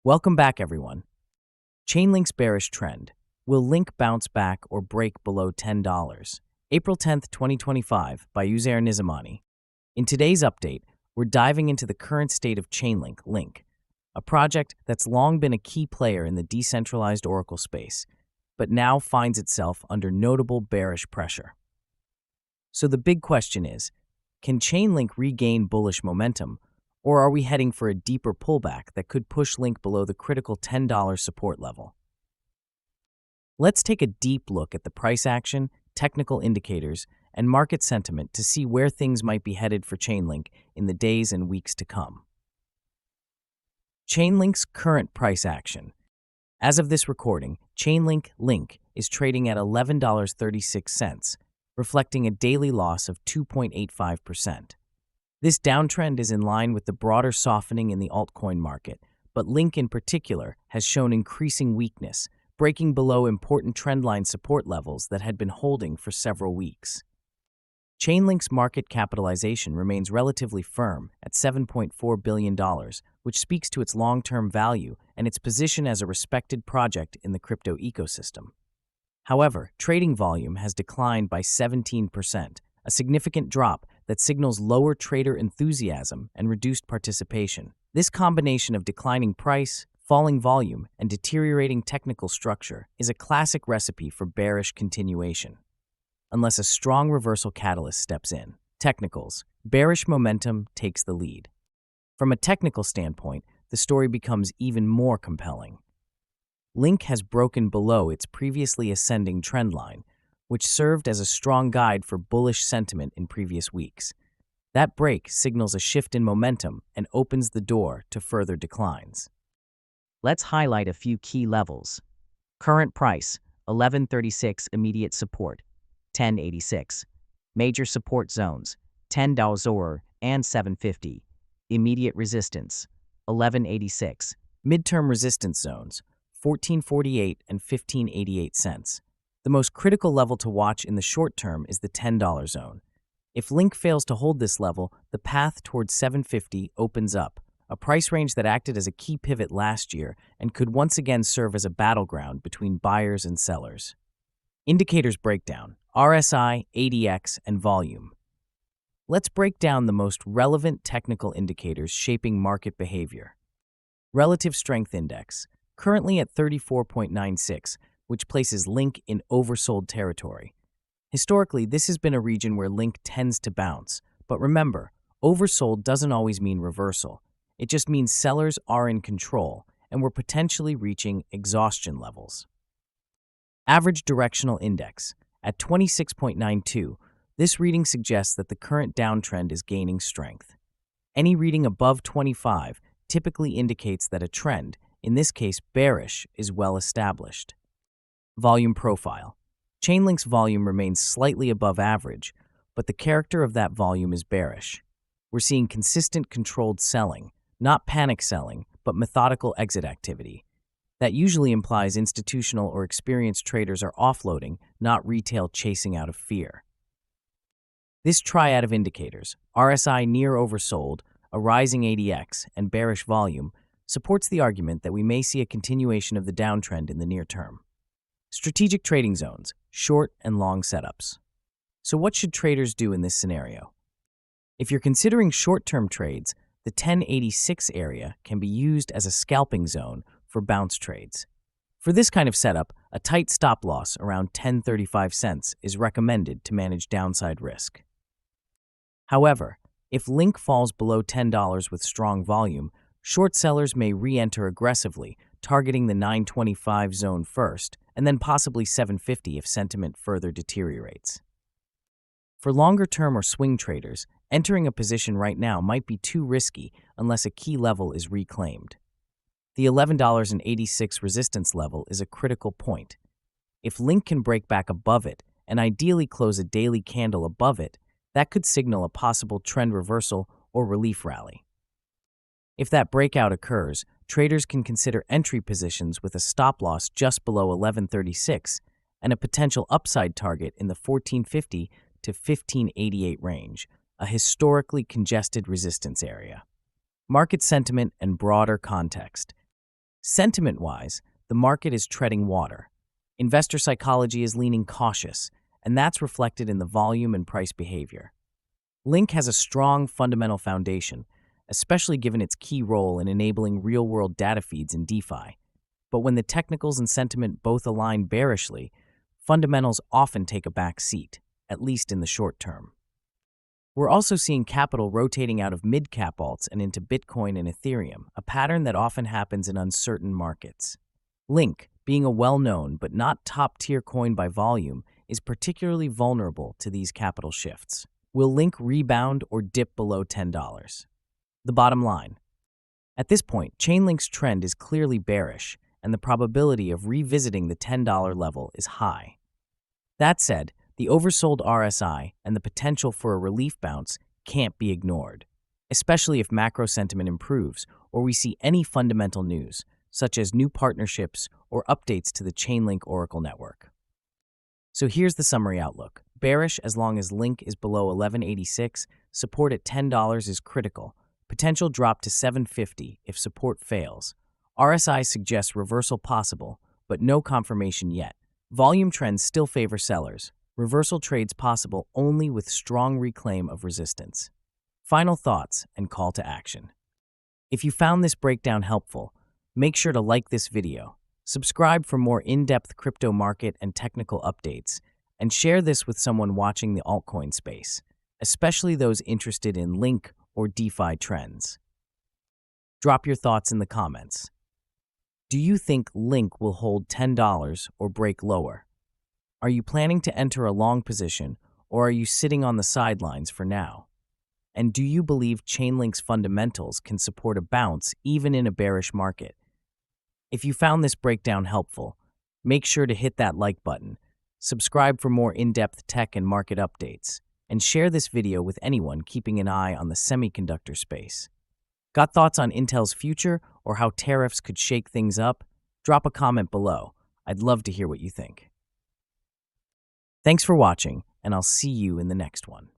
Welcome back, everyone. Chainlink's bearish trend. Will Link bounce back or break below $10? April 10th, 2025, by Uzair Nizamani. In today's update, we're diving into the current state of Chainlink, Link, a project that's long been a key player in the decentralized Oracle space, but now finds itself under notable bearish pressure. So the big question is, can Chainlink regain bullish momentum, or are we heading for a deeper pullback that could push Link below the critical $10 support level? Let's take a deep look at the price action, technical indicators, and market sentiment to see where things might be headed for Chainlink in the days and weeks to come. Chainlink's current price action. As of this recording, Chainlink Link is trading at $11.36, reflecting a daily loss of 2.85%. This downtrend is in line with the broader softening in the altcoin market, but Link in particular has shown increasing weakness, breaking below important trendline support levels that had been holding for several weeks. Chainlink's market capitalization remains relatively firm at $7.4 billion, which speaks to its long-term value and its position as a respected project in the crypto ecosystem. However, trading volume has declined by 17%, a significant drop that signals lower trader enthusiasm and reduced participation. This combination of declining price, falling volume, and deteriorating technical structure is a classic recipe for bearish continuation, unless a strong reversal catalyst steps in. Technicals. Bearish momentum takes the lead. From a technical standpoint, the story becomes even more compelling. Link has broken below its previously ascending trendline, which served as a strong guide for bullish sentiment in previous weeks. That break signals a shift in momentum and opens the door to further declines. Let's highlight a few key levels. Current price, $11.36. Immediate support, $10.86. Major support zones, $10 and $7.50. Immediate resistance, $11.86. Midterm resistance zones, $14.48 and $15.88. The most critical level to watch in the short term is the $10 zone. If Link fails to hold this level, the path towards $7.50 opens up, a price range that acted as a key pivot last year and could once again serve as a battleground between buyers and sellers. Indicators breakdown, RSI, ADX, and volume. Let's break down the most relevant technical indicators shaping market behavior. Relative Strength Index, currently at 34.96, which places Link in oversold territory. Historically, this has been a region where Link tends to bounce, but remember, oversold doesn't always mean reversal. It just means sellers are in control, and we're potentially reaching exhaustion levels. Average Directional Index, at 26.92, this reading suggests that the current downtrend is gaining strength. Any reading above 25 typically indicates that a trend, in this case bearish, is well established. Volume profile. Chainlink's volume remains slightly above average, but the character of that volume is bearish. We're seeing consistent controlled selling, not panic selling, but methodical exit activity. That usually implies institutional or experienced traders are offloading, not retail chasing out of fear. This triad of indicators, RSI near oversold, a rising ADX, and bearish volume, supports the argument that we may see a continuation of the downtrend in the near term. Strategic trading zones, short and long setups. So what should traders do in this scenario? If you're considering short-term trades, the 1086 area can be used as a scalping zone for bounce trades. For this kind of setup, a tight stop loss around 10.35 cents is recommended to manage downside risk. However, if Link falls below $10 with strong volume, short sellers may re-enter aggressively, targeting the 925 zone first, and then possibly 750 if sentiment further deteriorates. For longer-term or swing traders, entering a position right now might be too risky unless a key level is reclaimed. The $11.86 resistance level is a critical point. If Link can break back above it, and ideally close a daily candle above it, that could signal a possible trend reversal or relief rally. If that breakout occurs, traders can consider entry positions with a stop loss just below $11.36 and a potential upside target in the $14.50 to $15.88 range, a historically congested resistance area. Market sentiment and broader context. Sentiment-wise, the market is treading water. Investor psychology is leaning cautious, and that's reflected in the volume and price behavior. Link has a strong fundamental foundation, especially given its key role in enabling real-world data feeds in DeFi. But when the technicals and sentiment both align bearishly, fundamentals often take a back seat, at least in the short term. We're also seeing capital rotating out of mid-cap alts and into Bitcoin and Ethereum, a pattern that often happens in uncertain markets. Link, being a well-known but not top-tier coin by volume, is particularly vulnerable to these capital shifts. Will Link rebound or dip below $10? The bottom line. At this point, Chainlink's trend is clearly bearish, and the probability of revisiting the $10 level is high. That said, the oversold RSI and the potential for a relief bounce can't be ignored, especially if macro sentiment improves or we see any fundamental news, such as new partnerships or updates to the Chainlink Oracle network. So here's the summary outlook. Bearish as long as Link is below 1186, support at $10 is critical. Potential drop to $7.50 if support fails. RSI suggests reversal possible, but no confirmation yet. Volume trends still favor sellers. Reversal trades possible only with strong reclaim of resistance. Final thoughts and call to action. If you found this breakdown helpful, make sure to like this video, subscribe for more in-depth crypto market and technical updates, and share this with someone watching the altcoin space, especially those interested in Link or DeFi trends. Drop your thoughts in the comments. Do you think Link will hold $10 or break lower? Are you planning to enter a long position, or are you sitting on the sidelines for now? And do you believe Chainlink's fundamentals can support a bounce even in a bearish market? If you found this breakdown helpful, make sure to hit that like button, subscribe for more in-depth tech and market updates, and share this video with anyone keeping an eye on the semiconductor space. Got thoughts on Intel's future or how tariffs could shake things up? Drop a comment below. I'd love to hear what you think. Thanks for watching, and I'll see you in the next one.